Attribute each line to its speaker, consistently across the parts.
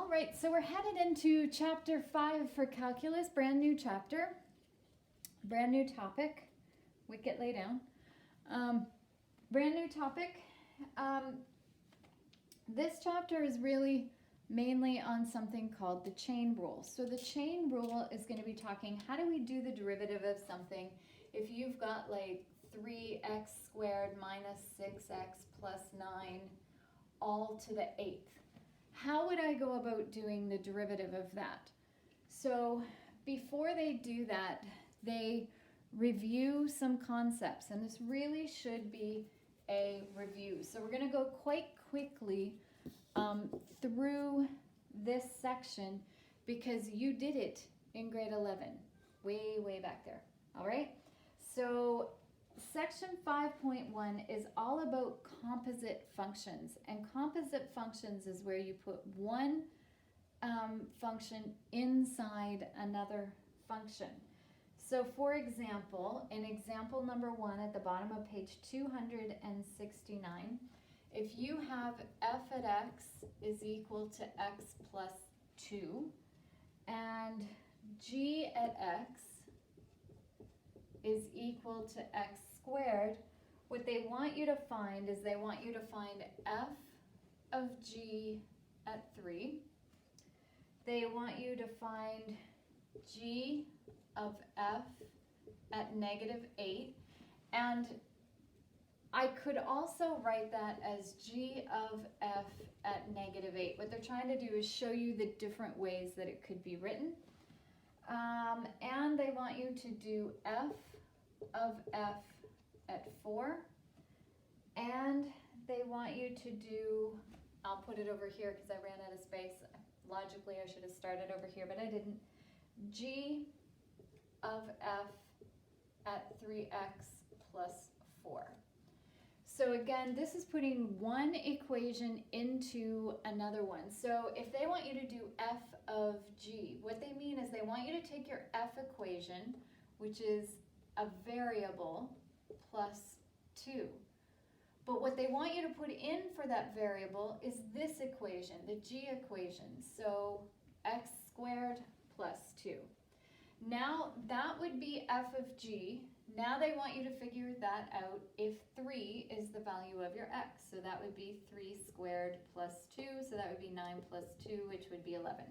Speaker 1: All right, so we're headed into chapter 5 for calculus, brand new chapter, brand new topic. Wicket lay down. Brand new topic. This chapter is really mainly on something called the chain rule. So the chain rule is going to be talking, how do we do the derivative of something if you've got like 3x squared minus 6x plus 9 all to the 8th. How would I go about doing the derivative of that? So before they do that, they review some concepts, and this really should be a review. So we're going to go quite quickly through this section because you did it in grade 11, way back there. All right, so section 5.1 is all about composite functions, and composite functions is where you put one function inside another function. So for example, in example number 1 at the bottom of page 269, if you have f at x is equal to x plus 2 and g at x is equal to x squared, what they want you to find is they want you to find f of g at 3. They want you to find g of f at negative 8. And I could also write that as g of f at negative 8. What they're trying to do is show you the different ways that it could be written. And they want you to do f of f at 4, and they want you to do, I'll put it over here because I ran out of space. Logically I should have started over here, but I didn't. G of f at 3x plus 4. So again, this is putting one equation into another one. So if they want you to do f of g, what they mean is they want you to take your f equation, which is a variable, plus 2. But what they want you to put in for that variable is this equation, the g equation. So x squared plus 2. Now that would be f of g. Now they want you to figure that out if 3 is the value of your x. So that would be 3 squared plus 2. So that would be 9 plus 2, which would be 11.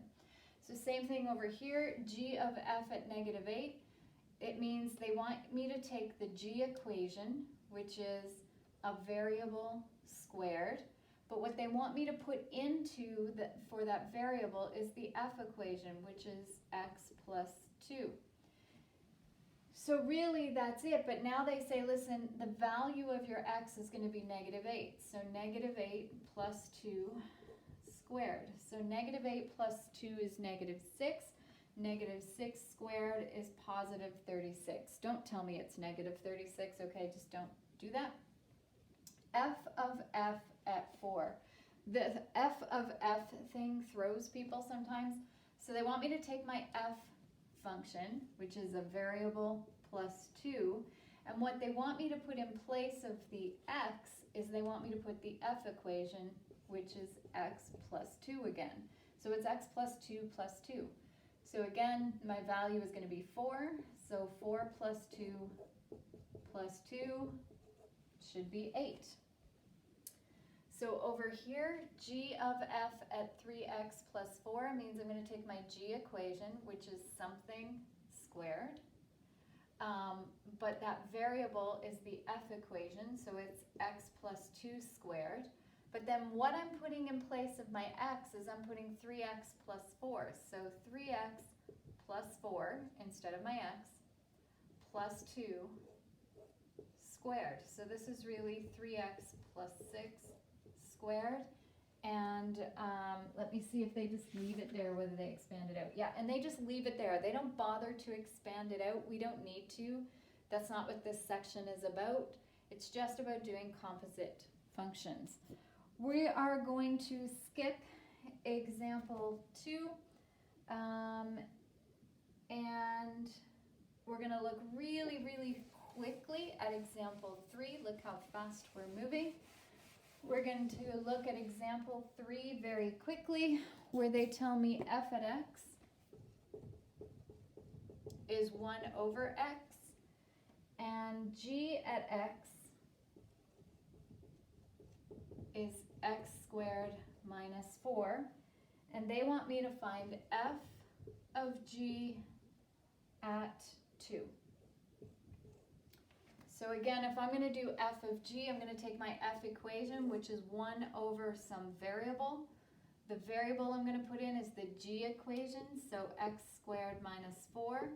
Speaker 1: So same thing over here, g of f at negative 8. It means they want me to take the g equation, which is a variable squared, but what they want me to put into for that variable is the f equation, which is x plus 2. So really that's it, but now they say, listen, the value of your x is going to be negative 8. So negative 8 plus 2 squared. So negative 8 plus 2 is negative 6. Negative 6 squared is positive 36. Don't tell me it's negative 36, okay? Just don't do that. F of f at 4. The f of f thing throws people sometimes. So they want me to take my f function, which is a variable plus 2, and what they want me to put in place of the x is they want me to put the f equation, which is x plus 2 again. So it's x plus 2 plus 2. So again, my value is going to be 4. So 4 plus 2 plus 2 should be 8. So over here, g of f at 3x plus 4 means I'm going to take my g equation, which is something squared. But that variable is the f equation, so it's x plus 2 squared. But then what I'm putting in place of my x is I'm putting 3x plus 4. So 3x plus 4 instead of my x plus 2 squared. So this is really 3x plus 6 squared. And let me see if they just leave it there, whether they expand it out. Yeah, and they just leave it there. They don't bother to expand it out. We don't need to. That's not what this section is about. It's just about doing composite functions. We are going to skip example 2, and we're going to look really quickly at example 3. Look how fast we're moving. We're going to look at example 3 very quickly, where they tell me f at x is 1 over x, and g at x is x squared minus 4, and they want me to find f of g at 2. So again, if I'm going to do f of g, I'm going to take my f equation, which is 1 over some variable. The variable I'm going to put in is the g equation, so x squared minus 4.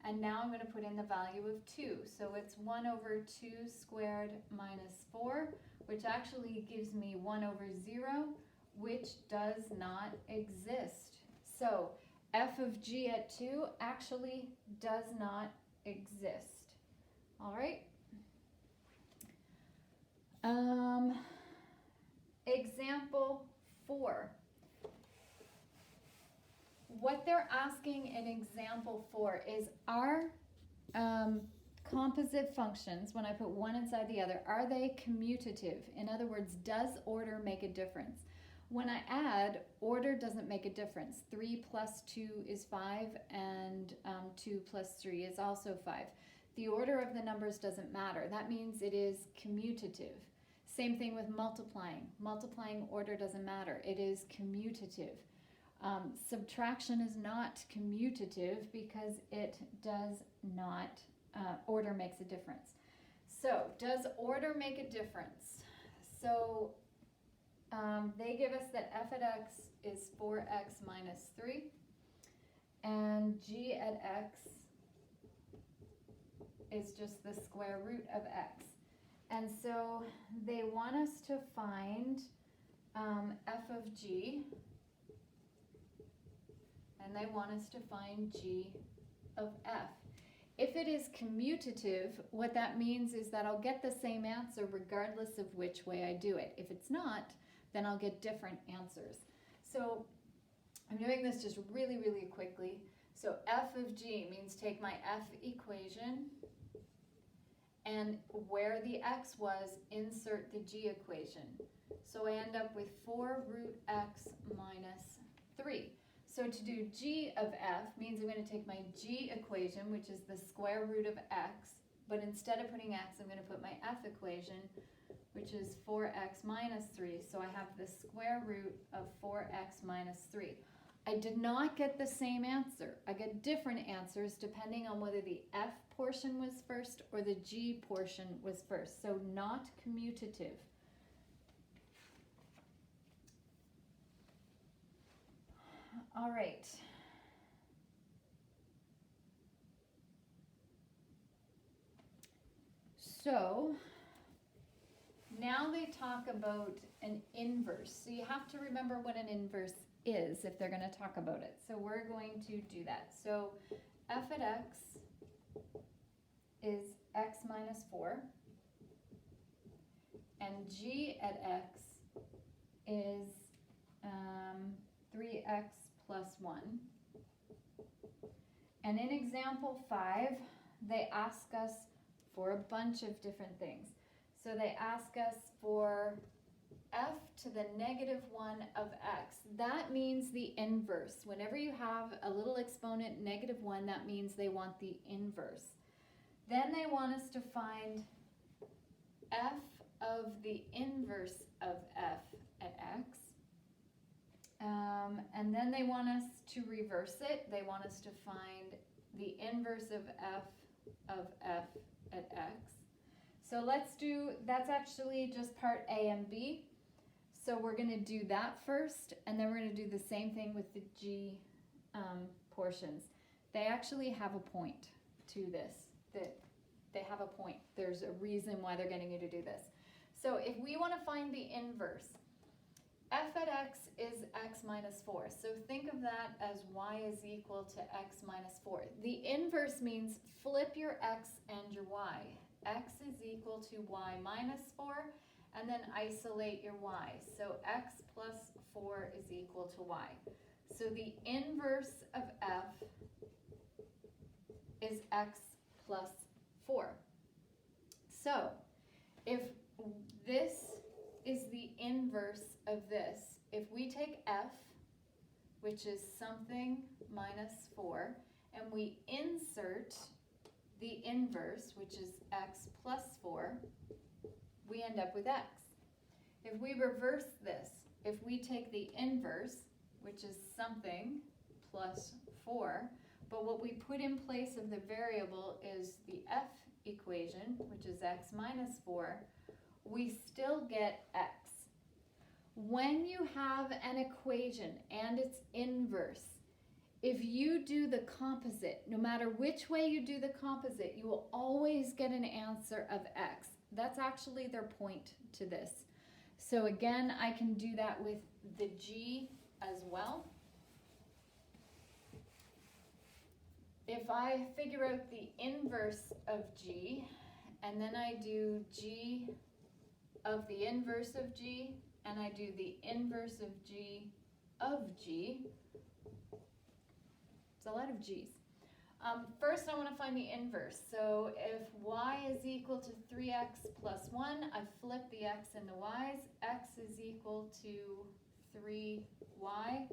Speaker 1: And now I'm going to put in the value of 2. So it's 1 over 2 squared minus 4, which actually gives me 1 over 0, which does not exist. So f of g at 2 actually does not exist. All right. Example 4. What they're asking in example 4 is, are composite functions, when I put one inside the other, are they commutative? In other words, does order make a difference? When I add, order doesn't make a difference. 3 plus 2 is 5, and 2 plus 3 is also 5. The order of the numbers doesn't matter. That means it is commutative. Same thing with multiplying. Multiplying order doesn't matter. It is commutative. Subtraction is not commutative because it does not, order makes a difference. So, does order make a difference? So, they give us that f at x is 4x minus 3, and g at x is just the square root of x. And so they want us to find f of g, and they want us to find g of f. If it is commutative, what that means is that I'll get the same answer regardless of which way I do it. If it's not, then I'll get different answers. So I'm doing this just really, really quickly. So f of g means take my f equation, and where the x was, insert the g equation. So I end up with 4 root x minus 3. So to do g of f means I'm going to take my g equation, which is the square root of x, but instead of putting x, I'm going to put my f equation, which is 4x minus 3. So I have the square root of 4x minus 3. I did not get the same answer. I get different answers depending on whether the f portion was first or the g portion was first. So not commutative. All right. So now they talk about an inverse. So you have to remember what an inverse is if they're going to talk about it. So we're going to do that. So f at x is x minus 4, and g at x is 3x plus 1. And in example 5, they ask us for a bunch of different things. So they ask us for f to the negative 1 of x. That means the inverse. Whenever you have a little exponent negative 1, that means they want the inverse. Then they want us to find f of the inverse of f at x. And then they want us to reverse it. They want us to find the inverse of f at x. So let's do, that's actually just part A and B. So we're going to do that first, and then we're going to do the same thing with the g portions. They actually have a point to this. They have a point. There's a reason why they're getting you to do this. So if we want to find the inverse, f at x is x minus 4. So think of that as y is equal to x minus 4. The inverse means flip your x and your y. X is equal to y minus 4, and then isolate your y. So x plus 4 is equal to y. So the inverse of f is x plus 4. So if this is the inverse of this? If we take f, which is something minus 4, and we insert the inverse, which is x plus 4, we end up with x. If we reverse this, if we take the inverse, which is something plus 4, but what we put in place of the variable is the f equation, which is x minus 4, we still get x. When you have an equation and its inverse, if you do the composite, no matter which way you do the composite, you will always get an answer of x. That's actually their point to this. So again, I can do that with the g as well. If I figure out the inverse of g, and then I do g of the inverse of g, and I do the inverse of g of g, it's a lot of g's. First I want to find the inverse. So if y is equal to 3x plus 1, I flip the x and the y's. X is equal to 3y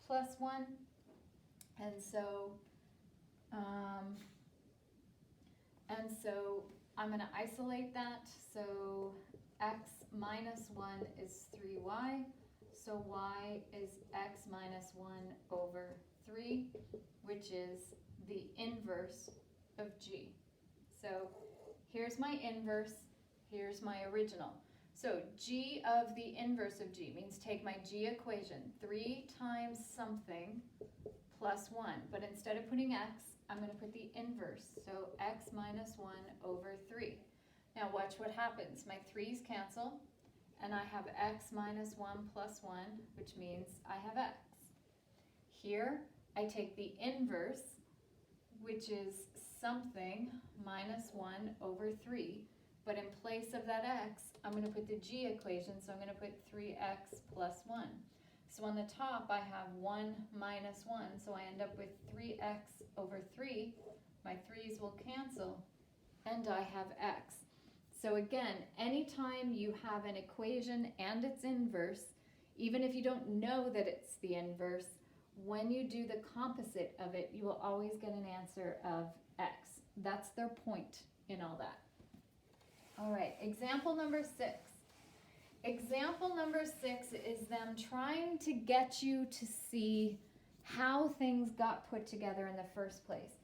Speaker 1: plus 1. And so I'm going to isolate that. So x minus 1 is 3y. So y is x minus 1 over 3, which is the inverse of g. So here's my inverse, here's my original. So g of the inverse of g means take my g equation, 3 times something plus 1. But instead of putting x, I'm going to put the inverse. So x minus 1 over 3. Now watch what happens. My 3's cancel, and I have x minus 1 plus 1, which means I have x. Here, I take the inverse, which is something minus 1 over 3. But in place of that x, I'm going to put the g equation, so I'm going to put 3x plus 1. So on the top, I have 1 minus 1, so I end up with 3x over 3. My 3's will cancel, and I have x. So again, anytime you have an equation and its inverse, even if you don't know that it's the inverse, when you do the composite of it, you will always get an answer of x. That's their point in all that. All right, example number 6. Example number 6 is them trying to get you to see how things got put together in the first place.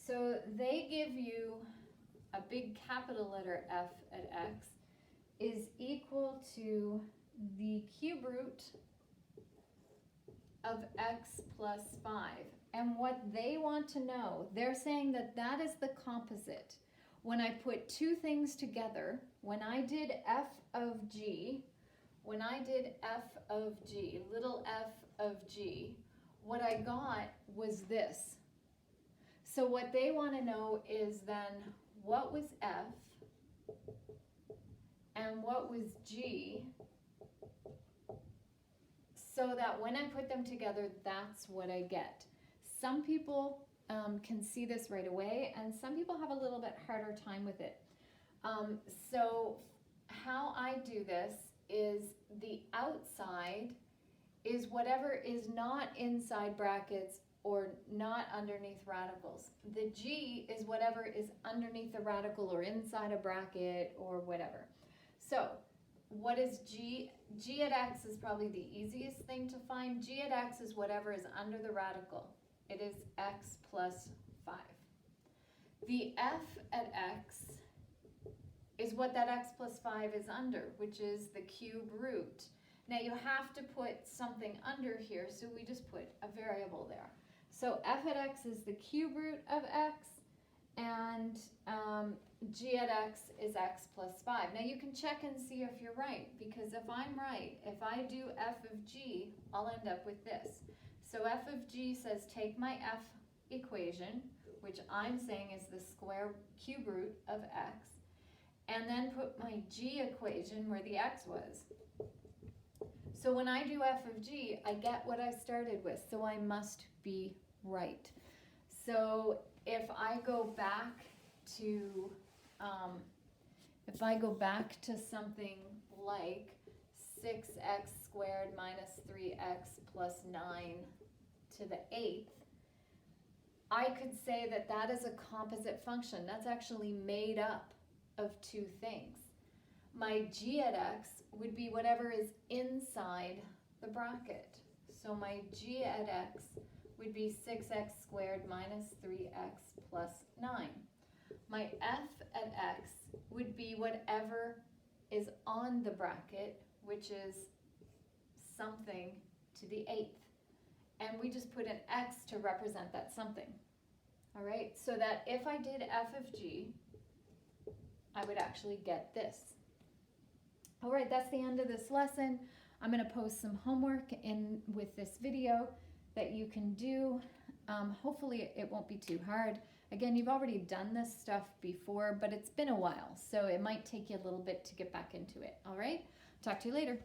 Speaker 1: So they give you a big capital letter F at x is equal to the cube root of x plus 5. And what they want to know, they're saying that that is the composite. When I put two things together, when I did f of g, little f of g, what I got was this. So what they want to know is then what was f and what was g, so that when I put them together, that's what I get. Some people can see this right away, and some people have a little bit harder time with it. So how I do this is the outside is whatever is not inside brackets or not underneath radicals. The g is whatever is underneath the radical or inside a bracket or whatever. So what is g? G at x is probably the easiest thing to find. G at x is whatever is under the radical. It is x plus 5. The f at x is what that x plus 5 is under, which is the cube root. Now you have to put something under here, so we just put a variable there. So f at x is the cube root of x, and g at x is x plus 5. Now you can check and see if you're right, because if I'm right, if I do f of g, I'll end up with this. So f of g says take my f equation, which I'm saying is the square cube root of x, and then put my g equation where the x was. So when I do f of g, I get what I started with, so I must be right. So if I go back to something like 6x squared minus 3x plus 9 to the 8th, I could say that that is a composite function. That's actually made up of two things. My g at x would be whatever is inside the bracket. So my g at x would be 6x squared minus 3x plus 9. My f at x would be whatever is on the bracket, which is something to the 8th. And we just put an x to represent that something. All right, so that if I did f of g, I would actually get this. All right, that's the end of this lesson. I'm going to post some homework in with this video that you can do. Hopefully it won't be too hard. Again, you've already done this stuff before, but it's been a while, so it might take you a little bit to get back into it. All right, talk to you later.